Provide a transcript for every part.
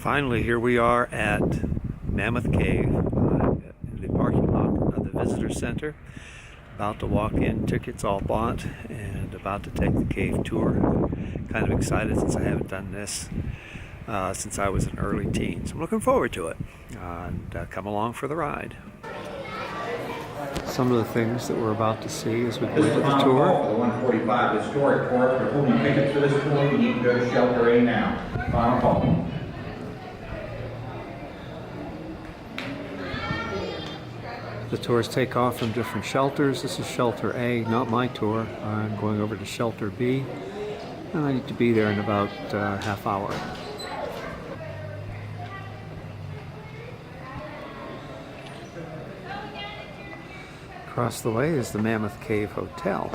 Finally, here we are at Mammoth Cave in the parking lot of the visitor center. About to walk in, tickets all bought, and about to take the cave tour. Kind of excited since I haven't done this since I was an early teen. So I'm looking forward to it, and come along for the ride. Some of the things that we're about to see as we go into the tour. The 145 historic court. For holding tickets for this tour, you need to go to shelter A now. Final call. The tours take off from different shelters. This is shelter A, not my tour. I'm going over to shelter B, and I need to be there in about half hour. Across the way is the Mammoth Cave Hotel.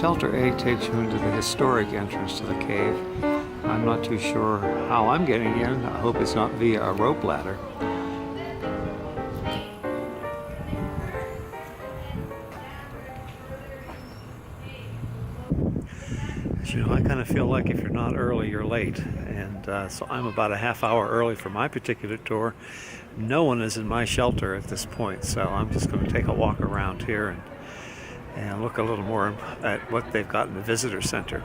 Shelter A takes you into the historic entrance to the cave. I'm not too sure how I'm getting in. I hope it's not via a rope ladder. As you know, I kind of feel like if you're not early, you're late. And so I'm about a half hour early for my particular tour. No one is in my shelter at this point, so I'm just going to take a walk around here and look a little more at what they've got in the visitor center.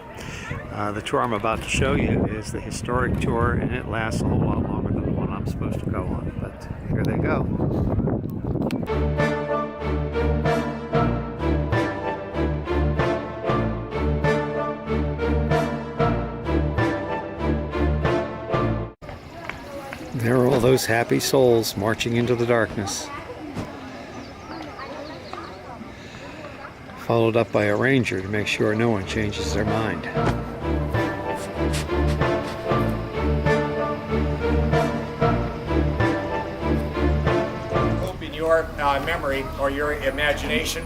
The tour I'm about to show you is the historic tour, and it lasts a whole lot longer than the one I'm supposed to go on, but here they go. There are all those happy souls marching into the darkness, followed up by a ranger to make sure no one changes their mind. Hope in your memory or your imagination,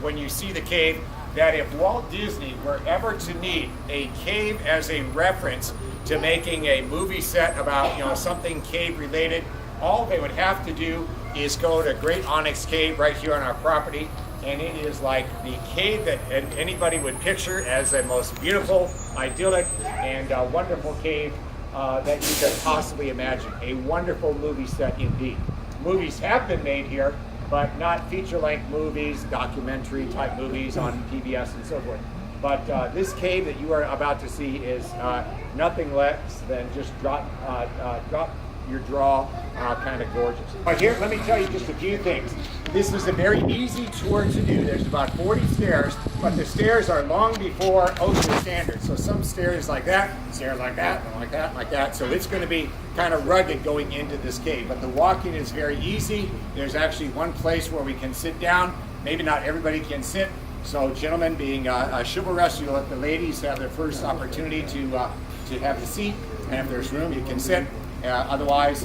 when you see the cave, that if Walt Disney were ever to need a cave as a reference to making a movie set about something cave related, all they would have to do is go to Great Onyx Cave right here on our property. And it is like the cave that anybody would picture as the most beautiful, idyllic, and wonderful cave that you could possibly imagine. A wonderful movie set indeed. Movies have been made here, but not feature-length movies, documentary-type movies on PBS and so forth. But this cave that you are about to see is nothing less than just drop your draw, kind of gorgeous. But here, let me tell you just a few things. This is a very easy tour to do. There's about 40 stairs, but the stairs are long before ocean standards. So some stairs like that, stairs like that, and like that, like that. So it's going to be kind of rugged going into this cave. But the walking is very easy. There's actually one place where we can sit down. Maybe not everybody can sit. So gentlemen, being chivalrous, you let the ladies have their first opportunity to have the seat. And if there's room, you can sit. Otherwise,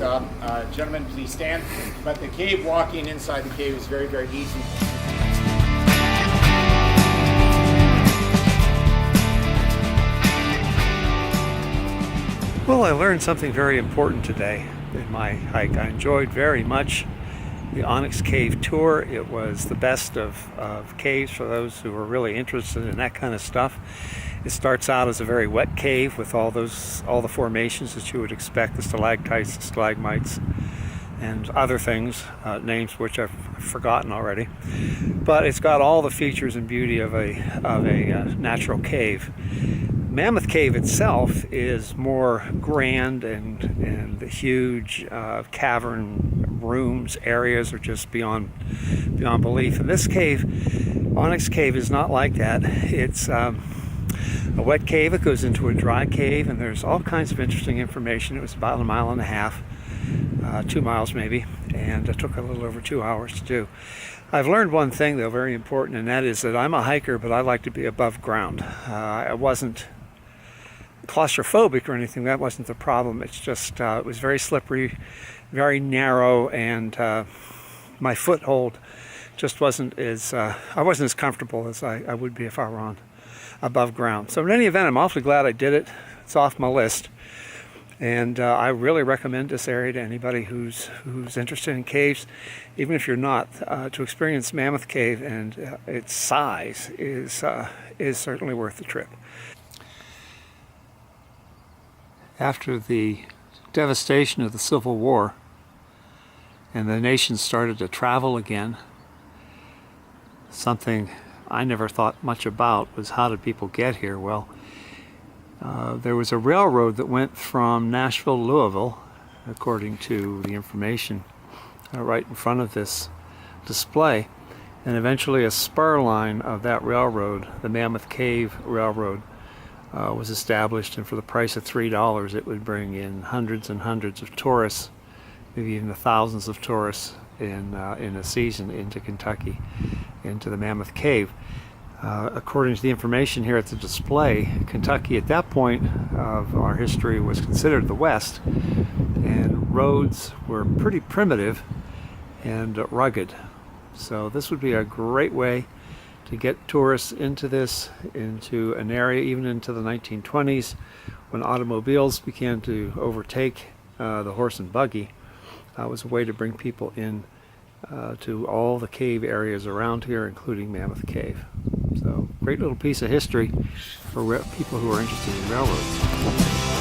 gentlemen, please stand. But the cave, walking inside the cave is very, very easy. Well, I learned something very important today in my hike. I enjoyed very much the Onyx Cave tour. It was the best of caves for those who are really interested in that kind of stuff. It starts out as a very wet cave with all the formations that you would expect, the stalactites, the stalagmites, and other things, names which I've forgotten already. But it's got all the features and beauty of a natural cave. Mammoth Cave itself is more grand, and the huge cavern rooms, areas are just beyond belief. And this cave, Onyx Cave, is not like that. It's a wet cave. It goes into a dry cave, and there's all kinds of interesting information. It was about 1.5 miles, 2 miles maybe, and it took a little over 2 hours to do. I've learned one thing, though, very important, and that is that I'm a hiker, but I like to be above ground. I wasn't claustrophobic or anything. That wasn't the problem. It's just it was very slippery, very narrow, and my foothold just wasn't as I wasn't as comfortable as I would be if I were on above ground. So in any event, I'm awfully glad I did it. It's off my list. And I really recommend this area to anybody who's interested in caves, even if you're not. To experience Mammoth Cave and its size is certainly worth the trip. After the devastation of the Civil War and the nation started to travel again, something I never thought much about was how did people get here? Well, there was a railroad that went from Nashville to Louisville, according to the information right in front of this display, and eventually a spur line of that railroad, the Mammoth Cave Railroad, was established, and for the price of $3 it would bring in hundreds and hundreds of tourists, maybe even thousands of tourists in a season into Kentucky, into the Mammoth Cave. According to the information here at the display, Kentucky at that point of our history was considered the West, and roads were pretty primitive and rugged. So this would be a great way to get tourists into an area, even into the 1920s, when automobiles began to overtake the horse and buggy. It was a way to bring people in to all the cave areas around here, including Mammoth Cave. So, great little piece of history for people who are interested in railroads.